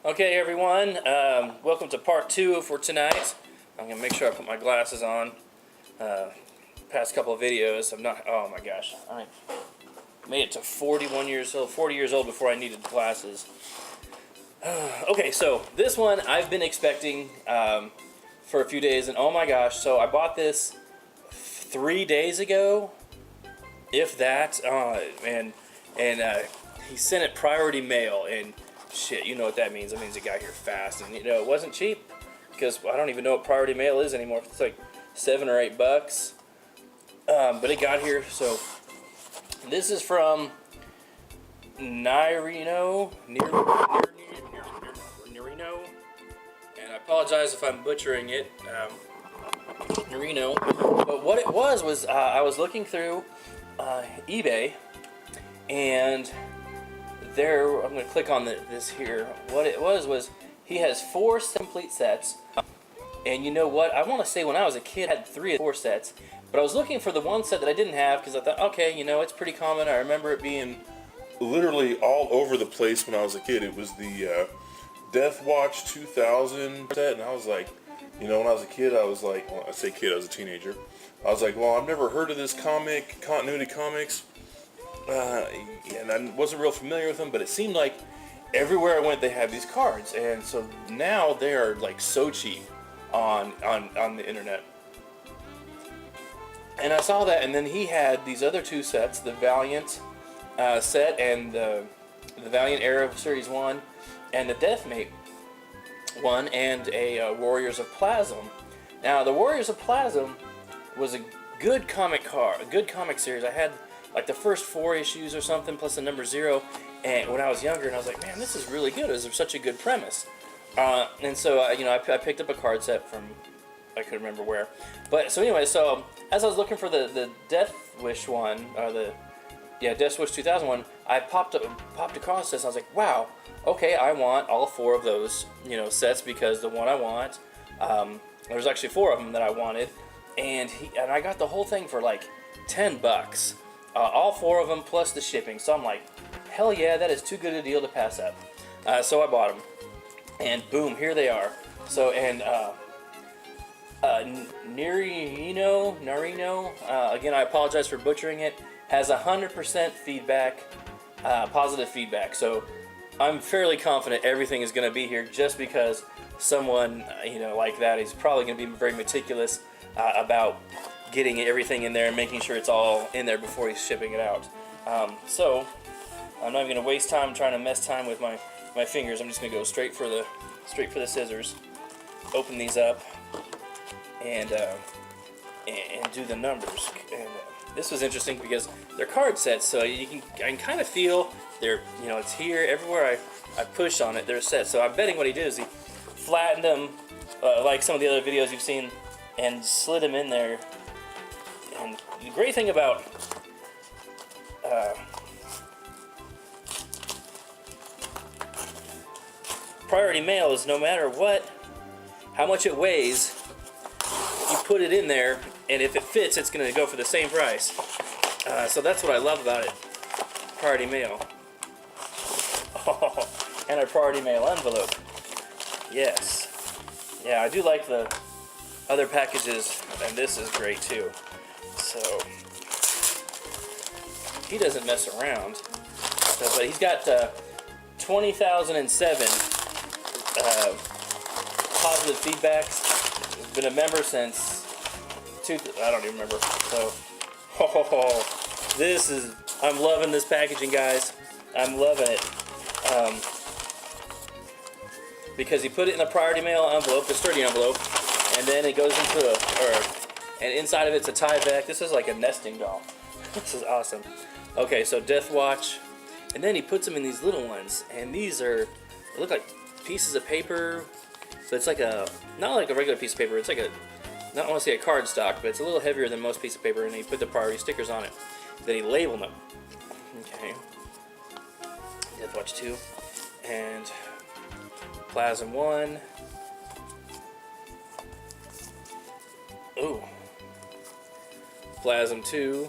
Okay, everyone, welcome to part 2 for tonight. I'm going to make sure I put my glasses on. Past couple of videos, I'm not, oh my gosh, I made it to 40 years old before I needed glasses. Okay, so this one I've been expecting for a few days, and oh my gosh, so I bought this 3 days ago, if that, and he sent it priority mail, and shit, you know what that means. That means it got here fast, and you know, it wasn't cheap, because I don't even know what priority mail is anymore. It's like $7 or $8. But it got here, so this is from Nirino, and I apologize if I'm butchering it, Nirino. But what it was I was looking through eBay, and there, I'm going to click on this here. What it was he has 4 complete sets, and you know what? I want to say when I was a kid, I had 3 or 4 sets, but I was looking for the one set that I didn't have because I thought, okay, you know, it's pretty common. I remember it being literally all over the place when I was a kid. It was the DEATHWATCH 2000 set, and I was like, you know, when I was a kid, I was like, well, I say kid, I was a teenager. I was like, well, I've never heard of this comic, Continuity Comics, and I wasn't real familiar with them, but it seemed like everywhere I went, they had these cards, and so now they are like so cheap on the internet. And I saw that, and then he had these other 2 sets, the Valiant set and the Valiant Era Series 1, and the DEATHMATE one, and a Warriors of PLASM. Now, the Warriors of PLASM was a good comic series. I had like the first 4 issues or something, plus the number 0, and when I was younger, and I was like, man, this is really good. It was such a good premise. And so, you know, I picked up a card set from, I couldn't remember where. But, so anyway, so as I was looking for the Death Wish one, or Death Wish 2001, I popped across this, and I was like, wow, okay, I want all 4 of those, you know, sets, because the one I want, there's actually 4 of them that I wanted, and I got the whole thing for like $10. All 4 of them plus the shipping. So I'm like, hell yeah, that is too good a deal to pass up. So I bought them, and boom, here they are. So, and Narino, again, I apologize for butchering it, has 100% feedback, positive feedback. So I'm fairly confident everything is going to be here, just because someone, you know, like that is probably going to be very meticulous about getting everything in there and making sure it's all in there before he's shipping it out. So I'm not even going to waste time trying to mess time with my fingers. I'm just going to go straight for the scissors, open these up, and do the numbers. And this was interesting because they're card sets, so I can kind of feel they're, you know, it's here everywhere I push on it. They're set. So I'm betting what he did is he flattened them like some of the other videos you've seen, and slid them in there. And the great thing about priority mail is no matter how much it weighs, you put it in there, and if it fits, it's going to go for the same price. So that's what I love about it. Priority mail. Oh, and a priority mail envelope. Yes. Yeah, I do like the other packages, and this is great too. So he doesn't mess around. So, but he's got 20,007 positive feedbacks. He's been a member since I don't even remember. So, I'm loving this packaging, guys. I'm loving it. Because he put it in a priority mail envelope, the sturdy envelope, and then it goes into and inside of it's a Tyvek. This is like a nesting doll. This is awesome. Okay, so DEATHWATCH, and then he puts them in these little ones, and these they look like pieces of paper, but it's like not like a regular piece of paper, it's like not want to say a card stock, but it's a little heavier than most pieces of paper, and he put the priority stickers on it. Then he labeled them. Okay. DEATHWATCH 2, and PLASM 1. Ooh. PLASM 2.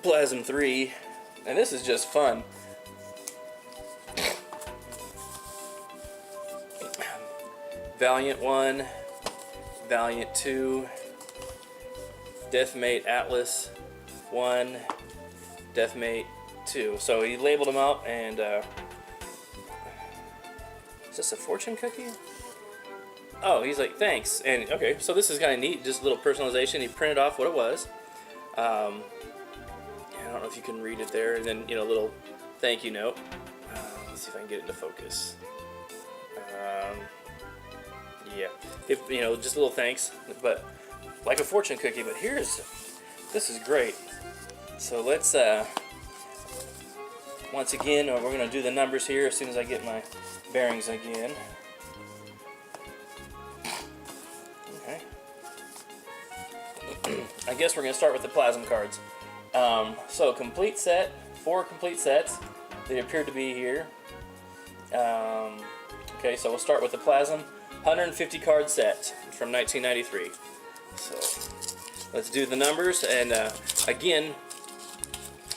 PLASM 3. And this is just fun. Valiant 1, Valiant 2, DEATHMATE Atlas 1, DEATHMATE 2. So he labeled them up, and is this a fortune cookie? Oh, he's like, thanks. And okay, so this is kind of neat, just a little personalization. He printed off what it was. I don't know if you can read it there, and then, you know, a little thank you note. Let's see if I can get it into focus. Yeah, if, you know, just a little thanks, but like a fortune cookie. But this is great. So let's once again, we're gonna do the numbers here as soon as I get my bearings again. Okay. I guess we're gonna start with the PLASM cards. So complete set, 4 complete sets. They appear to be here. Okay, so we'll start with the PLASM 150 card set from 1993. So let's do the numbers, and again,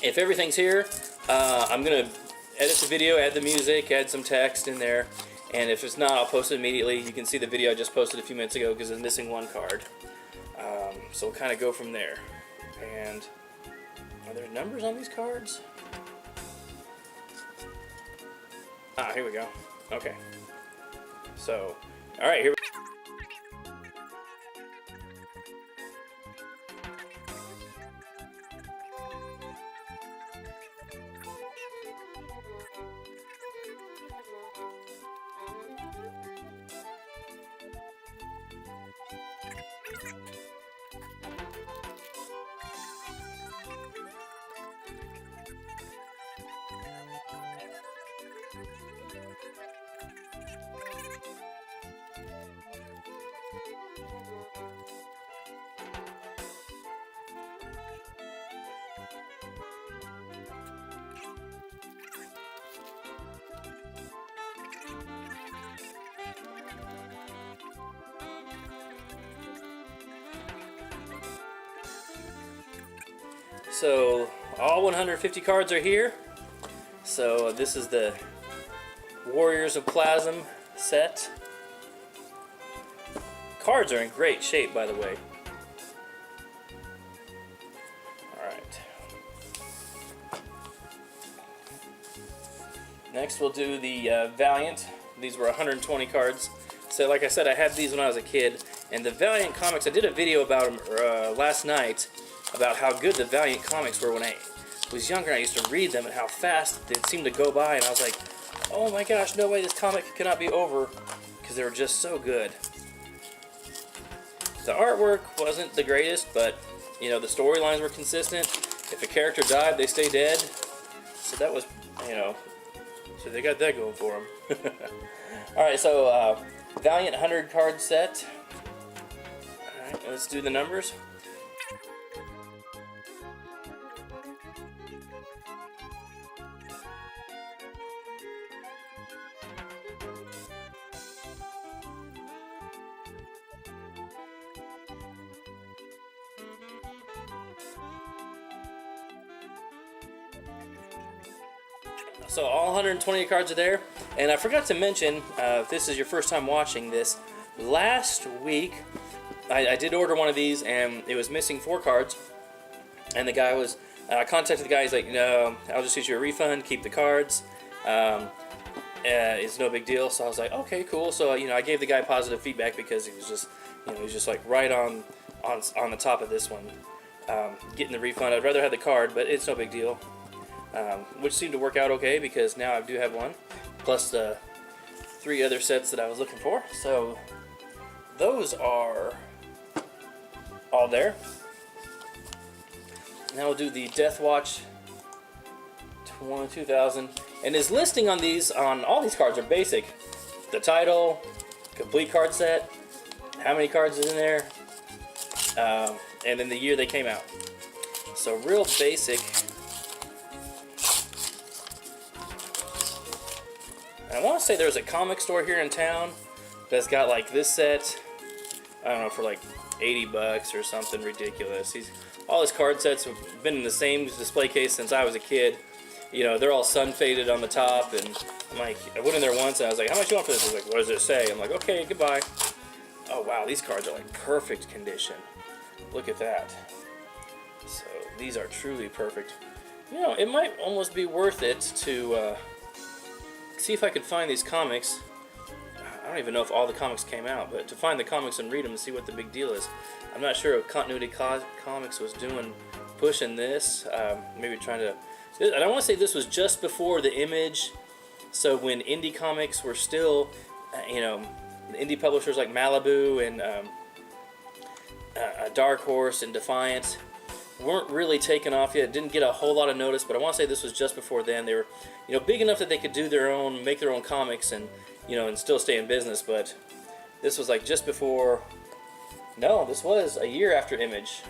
if everything's here, I'm gonna edit the video, add the music, add some text in there, and if it's not, I'll post it immediately. You can see the video I just posted a few minutes ago because it's missing 1 card. So we'll kind of go from there. And are there numbers on these cards? Ah, here we go. Okay. So, all right, here we go. So all 150 cards are here. So this is the Warriors of PLASM set. Cards are in great shape, by the way. Alright. Next we'll do the Valiant. These were 120 cards. So like I said, I had these when I was a kid. And the Valiant comics, I did a video about them last night, about how good the Valiant comics were when I was younger. I used to read them and how fast they seemed to go by, and I was like, oh my gosh, no way, this comic cannot be over, because they were just so good. The artwork wasn't the greatest, but you know, the storylines were consistent. If a character died, they stay dead. So that was, you know, so they got that going for them. Alright, so Valiant 100 card set. Alright, let's do the numbers. So all 120 cards are there, and I forgot to mention, if this is your first time watching this, last week I did order one of these, and it was missing 4 cards, and the guy was, I contacted the guy, he's like, no, I'll just issue a refund, keep the cards, it's no big deal. So I was like, okay, cool. So, you know, I gave the guy positive feedback because he was just, you know, he was just like right on the top of this one, getting the refund. I'd rather have the card, but it's no big deal. Which seemed to work out okay because now I do have one, plus the 3 other sets that I was looking for. So those are all there. Now we'll do the DEATHWATCH 2000, and his listing on all these cards are basic. The title, complete card set, how many cards is in there, and then the year they came out. So real basic. And I want to say there's a comic store here in town that's got like this set, I don't know, for like 80 bucks or something ridiculous. All his card sets have been in the same display case since I was a kid. you know, they're all sun faded on the top, and I'm like, I went in there once and I was like, how much you want for this? He's like, what does it say? I'm like, okay, goodbye. Oh wow, these cards are like perfect condition. Look at that. So these are truly perfect. You know, it might almost be worth it to see if I could find these comics. I don't even know if all the comics came out, but to find the comics and read them and see what the big deal is. I'm not sure if Continuity Comics was pushing this, maybe trying to. And I want to say this was just before the Image, so when indie comics were still, you know, the indie publishers like Malibu and Dark Horse and Defiant weren't really taken off yet. Didn't get a whole lot of notice, but I want to say this was just before then. They were, you know, big enough that they could do their own, make their own comics, and you know, and still stay in business. But this was like just before. No, this was a year after Image,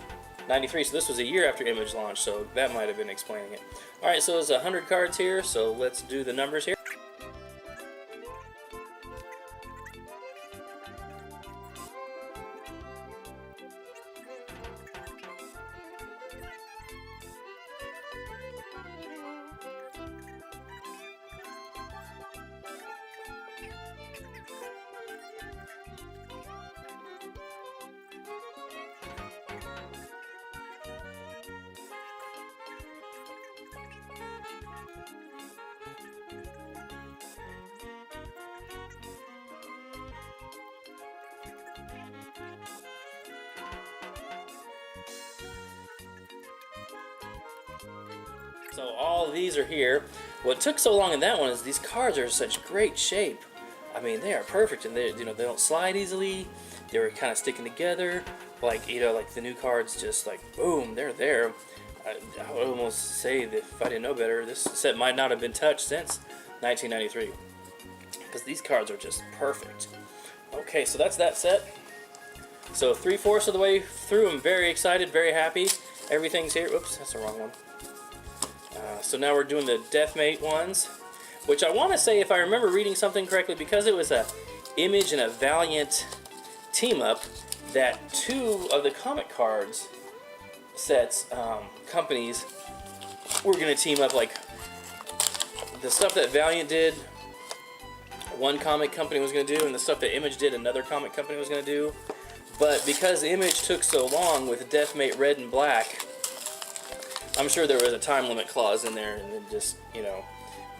'93. So this was a year after Image launched. So that might have been explaining it. All right, so there's 100 cards here. So let's do the numbers here. So all these are here. What took so long in that one is these cards are in such great shape. I mean, they are perfect, and they, you know, they don't slide easily. They were kind of sticking together, like, you know, like the new cards just like boom, they're there. I would almost say that if I didn't know better, this set might not have been touched since 1993, because these cards are just perfect. Okay, so that's that set. So 3/4 of the way through, I'm very excited, very happy. Everything's here. Oops, that's the wrong one. So now we're doing the DEATHMATE ones, which I want to say, if I remember reading something correctly, because it was a Image and a Valiant team up, that 2 of the comic cards sets companies were going to team up. Like the stuff that Valiant did, one comic company was going to do, and the stuff that Image did, another comic company was going to do. But because Image took so long with DEATHMATE Red and Black, I'm sure there was a time limit clause in there, and it just, you know,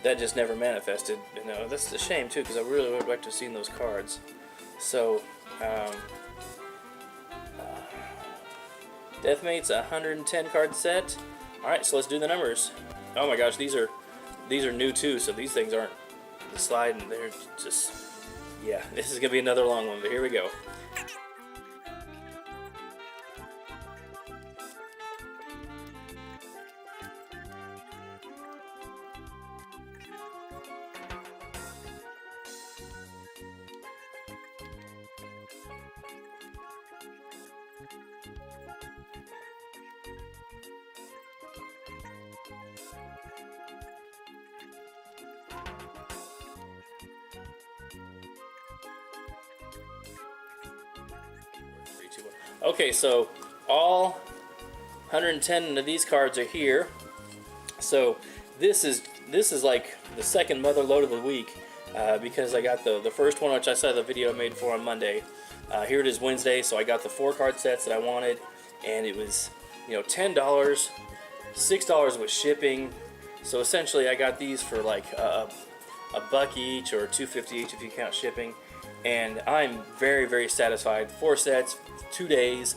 that just never manifested. You know, that's a shame too, because I really would like to have seen those cards. So, DEATHMATE's a 110 card set. All right, so let's do the numbers. Oh my gosh, these are new too, so these things aren't sliding. They're just, yeah, this is gonna be another long one, but here we go. Okay, so all 110 of these cards are here. So this is like the second mother load of the week, because I got the first one, which I saw the video I made for on Monday. Here it is Wednesday, so I got the 4 card sets that I wanted, and it was, you know, $10, $6 with shipping. So essentially I got these for like a buck each, or $2.50 each if you count shipping, and I'm very, very satisfied. 4 sets, 2 days,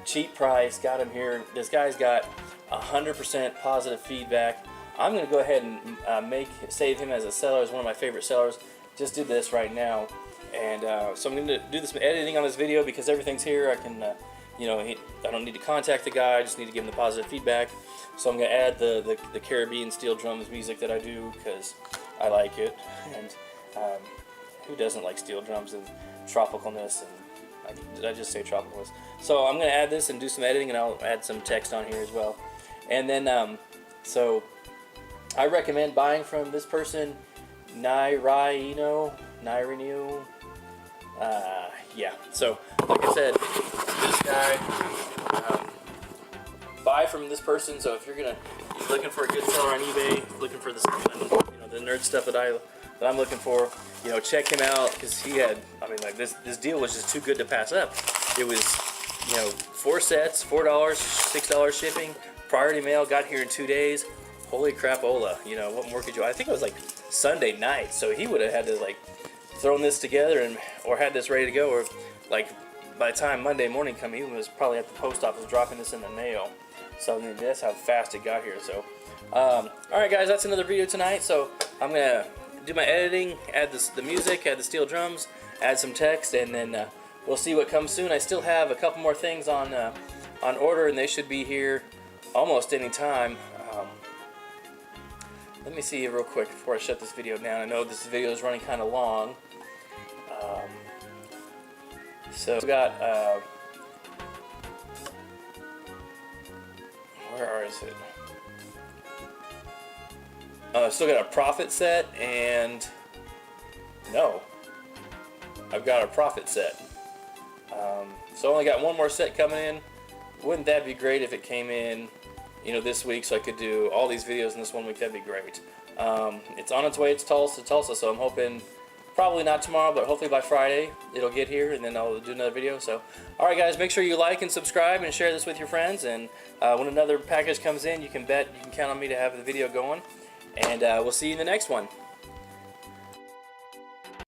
cheap price, got them here. This guy's got 100% positive feedback. I'm gonna go ahead and save him as a seller, as one of my favorite sellers. Just did this right now, and so I'm gonna do this editing on this video because everything's here. I can, you know, I don't need to contact the guy. I just need to give him the positive feedback. So I'm gonna add the Caribbean steel drums music that I do because I like it, and who doesn't like steel drums and tropicalness? And did I just say tropicalness? So I'm gonna add this and do some editing, and I'll add some text on here as well. And then so I recommend buying from this person, Nairino. Yeah, so like I said, this guy, buy from this person. So if you're gonna You're looking for a good seller on eBay, looking for this, the nerd stuff that I'm looking for. Check him out because he had. I mean, like this deal was just too good to pass up. It was, 4 sets, $4, $6 shipping, priority mail, got here in 2 days. Holy crapola! What more could you? I think it was like Sunday night, so he would have had to like thrown this together or had this ready to go, or like by the time Monday morning come, he was probably at the post office dropping this in the mail. So I mean, that's how fast it got here. So, all right, guys, that's another video tonight. So I'm gonna do my editing, add the music, add the steel drums, add some text, and then we'll see what comes soon. I still have a couple more things on order, and they should be here almost any time. Let me see real quick before I shut this video down. I know this video is running kind of long. So we got, where is it? Still got a profit set, and no, I've got a profit set. So I only got one more set coming in. Wouldn't that be great if it came in, this week, so I could do all these videos in this 1 week? That'd be great. It's on its way to Tulsa, so I'm hoping probably not tomorrow, but hopefully by Friday it'll get here, and then I'll do another video. So, all right, guys, make sure you like and subscribe and share this with your friends. And when another package comes in, you can count on me to have the video going. And we'll see you in the next one.